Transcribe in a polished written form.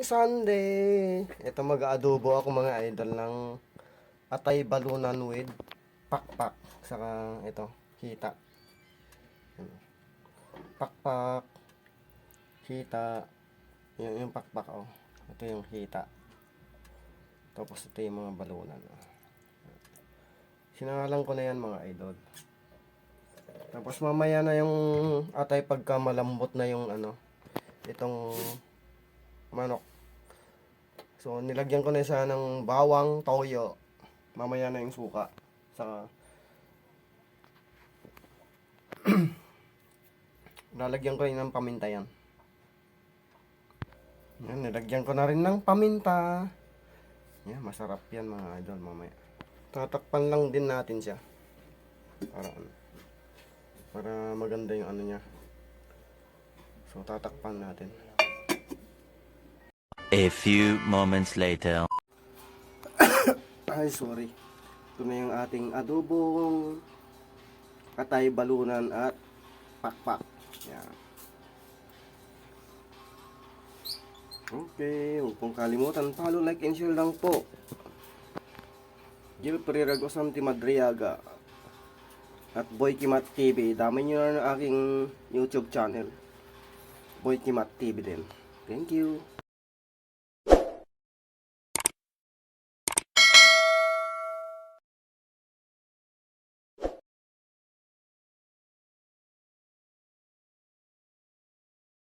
Sunday! Ito mag-aadobo ako mga idol ng atay balunan with pakpak. Saka ito, hita. Pakpak, hita. Yan yung pakpak oh. Ito yung hita. Tapos ito yung mga balunan. Sinangalan ko na yan mga idol. Tapos mamaya na yung atay pagka malambot na yung itong manok. So nilagyan ko na siya ng bawang, toyo. Mamaya na yung suka. Saka lalagyan ko rin ng paminta yan. Yan, nilagyan ko na rin ng paminta. Yan, masarap yan mga idol mamaya. Tatakpan lang din natin siya. Para maganda yung niya. So tatakpan natin. A few moments later. Ay, sorry. Ito na yung ating adobong atay balunan at pakpak. Yan. Okay, huwag pong kalimutan. Follow, like, and share lang po. Gil Pereira Gosanti Madriaga at Boy Kimat TV. Dami nyo na ng aking YouTube channel. Boy Kimat TV din. Thank you.